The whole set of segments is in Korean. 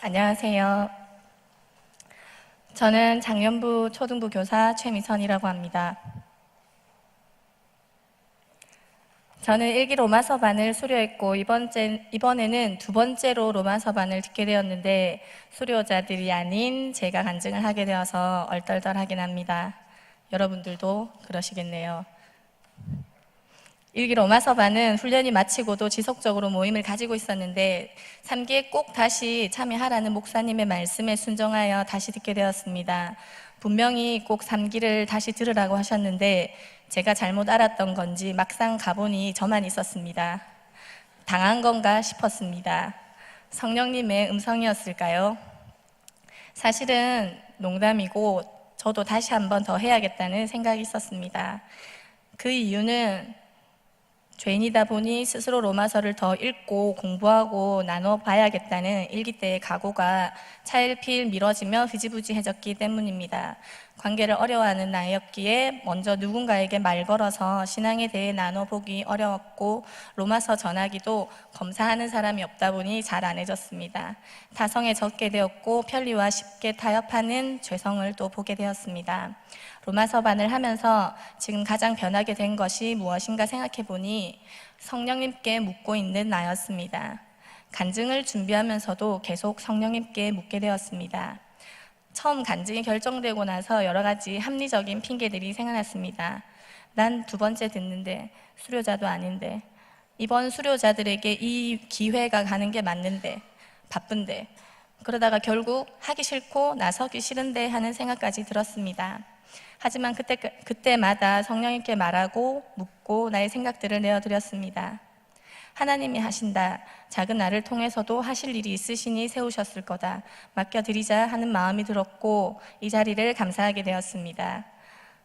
안녕하세요. 저는 장년부 초등부 교사 최미선이라고 합니다. 저는 1기 로마서반을 수료했고 이번에는 두 번째로 로마서반을 듣게 되었는데 수료자들이 아닌 제가 간증을 하게 되어서 얼떨떨하긴 합니다. 여러분들도 그러시겠네요. 1기 로마서반은 훈련이 마치고도 지속적으로 모임을 가지고 있었는데 3기에 꼭 다시 참여하라는 목사님의 말씀에 순종하여 다시 듣게 되었습니다. 분명히 꼭 3기를 다시 들으라고 하셨는데 제가 잘못 알았던 건지 막상 가보니 저만 있었습니다. 당한 건가 싶었습니다. 성령님의 음성이었을까요? 사실은 농담이고 저도 다시 한 번 더 해야겠다는 생각이 있었습니다. 그 이유는 죄인이다 보니 스스로 로마서를 더 읽고 공부하고 나눠봐야겠다는 일기 때의 각오가 차일피일 미뤄지며 흐지부지해졌기 때문입니다. 관계를 어려워하는 나이였기에 먼저 누군가에게 말 걸어서 신앙에 대해 나눠보기 어려웠고 로마서 전하기도 검사하는 사람이 없다 보니 잘 안 해졌습니다. 타성에 젖게 되었고 편리와 쉽게 타협하는 죄성을 또 보게 되었습니다. 로마서반을 하면서 지금 가장 변하게 된 것이 무엇인가 생각해 보니 성령님께 묻고 있는 나였습니다. 간증을 준비하면서도 계속 성령님께 묻게 되었습니다. 처음 간증이 결정되고 나서 여러 가지 합리적인 핑계들이 생각났습니다. 난 두 번째 듣는데 수료자도 아닌데 이번 수료자들에게 이 기회가 가는 게 맞는데 바쁜데 그러다가 결국 하기 싫고 나서기 싫은데 하는 생각까지 들었습니다. 하지만 그때마다 성령님께 말하고 묻고 나의 생각들을 내어드렸습니다. 하나님이 하신다. 작은 나를 통해서도 하실 일이 있으시니 세우셨을 거다. 맡겨드리자 하는 마음이 들었고 이 자리를 감사하게 되었습니다.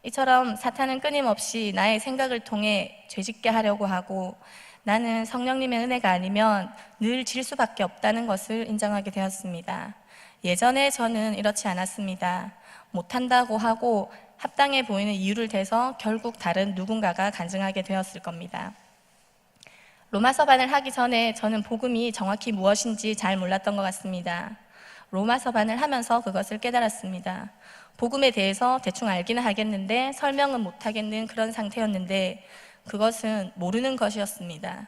이처럼 사탄은 끊임없이 나의 생각을 통해 죄짓게 하려고 하고 나는 성령님의 은혜가 아니면 늘 질 수밖에 없다는 것을 인정하게 되었습니다. 예전에 저는 이렇지 않았습니다. 못한다고 하고 합당해 보이는 이유를 대서 결국 다른 누군가가 간증하게 되었을 겁니다. 로마서반을 하기 전에 저는 복음이 정확히 무엇인지 잘 몰랐던 것 같습니다. 로마서반을 하면서 그것을 깨달았습니다. 복음에 대해서 대충 알기는 하겠는데 설명은 못하겠는 그런 상태였는데 그것은 모르는 것이었습니다.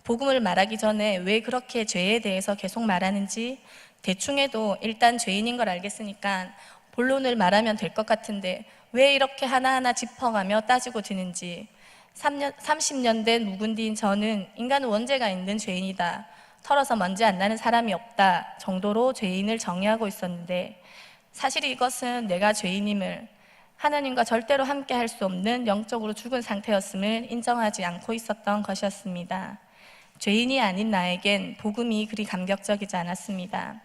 복음을 말하기 전에 왜 그렇게 죄에 대해서 계속 말하는지 대충 해도 일단 죄인인 걸 알겠으니까 본론을 말하면 될 것 같은데 왜 이렇게 하나하나 짚어가며 따지고 드는지 30년 된 묵은디인 저는 인간은 원죄가 있는 죄인이다. 털어서 먼지 안 나는 사람이 없다 정도로 죄인을 정의하고 있었는데 사실 이것은 내가 죄인임을 하나님과 절대로 함께 할 수 없는 영적으로 죽은 상태였음을 인정하지 않고 있었던 것이었습니다. 죄인이 아닌 나에겐 복음이 그리 감격적이지 않았습니다.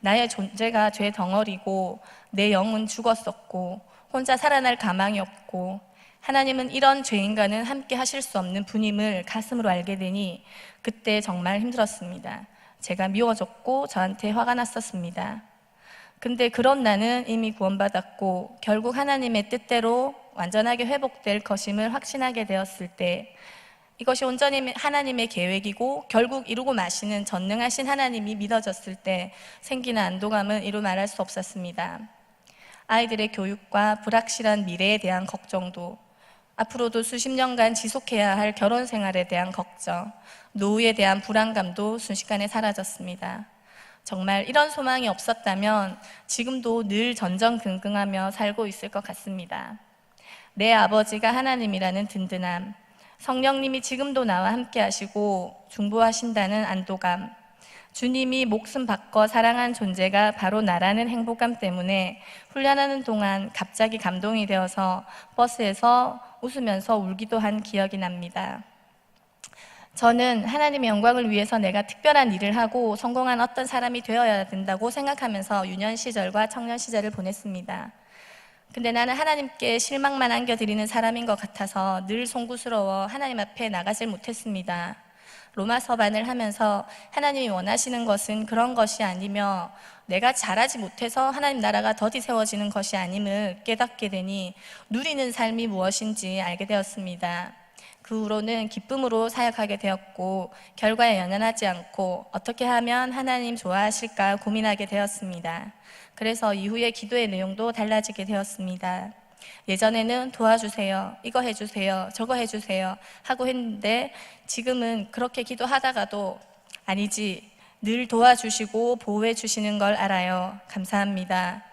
나의 존재가 죄 덩어리고 내 영은 죽었었고 혼자 살아날 가망이 없고 하나님은 이런 죄인과는 함께 하실 수 없는 분임을 가슴으로 알게 되니 그때 정말 힘들었습니다. 제가 미워졌고 저한테 화가 났었습니다. 근데 그런 나는 이미 구원받았고 결국 하나님의 뜻대로 완전하게 회복될 것임을 확신하게 되었을 때 이것이 온전히 하나님의 계획이고 결국 이루고 마시는 전능하신 하나님이 믿어졌을 때 생기는 안도감은 이루 말할 수 없었습니다. 아이들의 교육과 불확실한 미래에 대한 걱정도 앞으로도 수십 년간 지속해야 할 결혼 생활에 대한 걱정, 노후에 대한 불안감도 순식간에 사라졌습니다. 정말 이런 소망이 없었다면 지금도 늘 전전긍긍하며 살고 있을 것 같습니다. 내 아버지가 하나님이라는 든든함, 성령님이 지금도 나와 함께 하시고 중보하신다는 안도감, 주님이 목숨 바꿔 사랑한 존재가 바로 나라는 행복감 때문에 훈련하는 동안 갑자기 감동이 되어서 버스에서 웃으면서 울기도 한 기억이 납니다. 저는 하나님의 영광을 위해서 내가 특별한 일을 하고 성공한 어떤 사람이 되어야 된다고 생각하면서 유년 시절과 청년 시절을 보냈습니다. 근데 나는 하나님께 실망만 안겨드리는 사람인 것 같아서 늘 송구스러워 하나님 앞에 나가질 못했습니다. 로마서반을 하면서 하나님이 원하시는 것은 그런 것이 아니며 내가 잘하지 못해서 하나님 나라가 더디 세워지는 것이 아님을 깨닫게 되니 누리는 삶이 무엇인지 알게 되었습니다. 그 후로는 기쁨으로 사역하게 되었고 결과에 연연하지 않고 어떻게 하면 하나님 좋아하실까 고민하게 되었습니다. 그래서 이후에 기도의 내용도 달라지게 되었습니다. 예전에는 도와주세요, 이거 해주세요, 저거 해주세요 하고 했는데 지금은 그렇게 기도하다가도 아니지, 늘 도와주시고 보호해 주시는 걸 알아요. 감사합니다.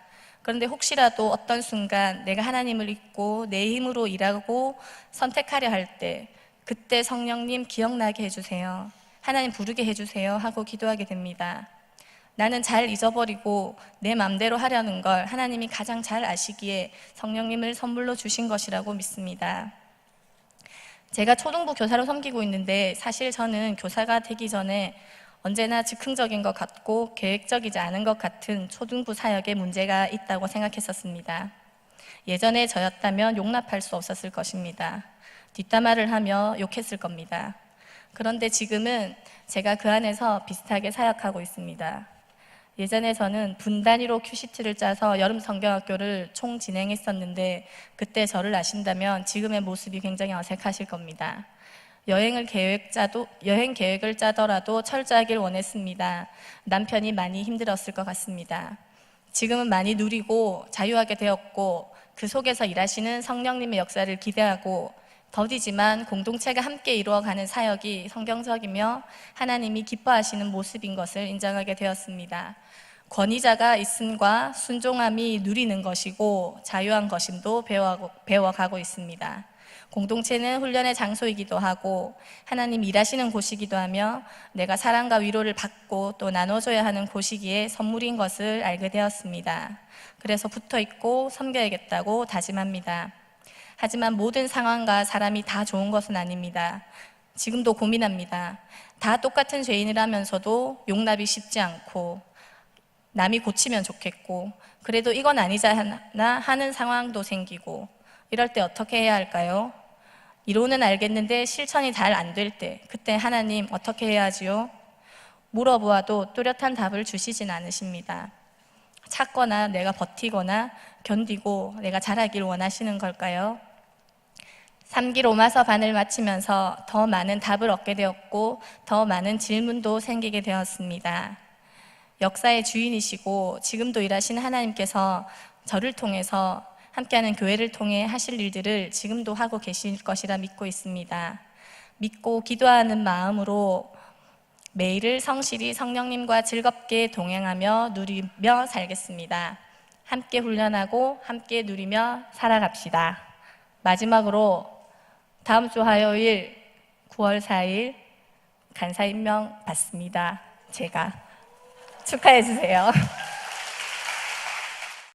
그런데 혹시라도 어떤 순간 내가 하나님을 잊고 내 힘으로 일하고 선택하려 할 때 그때 성령님 기억나게 해주세요. 하나님 부르게 해주세요 하고 기도하게 됩니다. 나는 잘 잊어버리고 내 맘대로 하려는 걸 하나님이 가장 잘 아시기에 성령님을 선물로 주신 것이라고 믿습니다. 제가 초등부 교사로 섬기고 있는데 사실 저는 교사가 되기 전에 언제나 즉흥적인 것 같고 계획적이지 않은 것 같은 초등부 사역에 문제가 있다고 생각했었습니다. 예전에 저였다면 용납할 수 없었을 것입니다. 뒷담화를 하며 욕했을 겁니다. 그런데 지금은 제가 그 안에서 비슷하게 사역하고 있습니다. 예전에 저는 분 단위로 큐시트를 짜서 여름 성경학교를 총 진행했었는데 그때 저를 아신다면 지금의 모습이 굉장히 어색하실 겁니다. 여행 계획을 짜더라도 철저하길 원했습니다. 남편이 많이 힘들었을 것 같습니다. 지금은 많이 누리고 자유하게 되었고 그 속에서 일하시는 성령님의 역사를 기대하고 더디지만 공동체가 함께 이루어가는 사역이 성경적이며 하나님이 기뻐하시는 모습인 것을 인정하게 되었습니다. 권위자가 있음과 순종함이 누리는 것이고 자유한 것임도 배워가고 있습니다. 공동체는 훈련의 장소이기도 하고 하나님 일하시는 곳이기도 하며 내가 사랑과 위로를 받고 또 나눠줘야 하는 곳이기에 선물인 것을 알게 되었습니다. 그래서 붙어있고 섬겨야겠다고 다짐합니다. 하지만 모든 상황과 사람이 다 좋은 것은 아닙니다. 지금도 고민합니다. 다 똑같은 죄인이라면서도 용납이 쉽지 않고 남이 고치면 좋겠고 그래도 이건 아니잖아 하는 상황도 생기고 이럴 때 어떻게 해야 할까요? 이론은 알겠는데 실천이 잘 안 될 때 그때 하나님 어떻게 해야 하지요? 물어보아도 뚜렷한 답을 주시진 않으십니다. 찾거나 내가 버티거나 견디고 내가 잘하길 원하시는 걸까요? 3기 로마서 반을 마치면서 더 많은 답을 얻게 되었고 더 많은 질문도 생기게 되었습니다. 역사의 주인이시고 지금도 일하시는 하나님께서 저를 통해서 함께하는 교회를 통해 하실 일들을 지금도 하고 계실 것이라 믿고 있습니다. 믿고 기도하는 마음으로 매일을 성실히 성령님과 즐겁게 동행하며 누리며 살겠습니다. 함께 훈련하고 함께 누리며 살아갑시다. 마지막으로 다음 주 화요일 9월 4일 간사 임명 받습니다. 제가 축하해 주세요.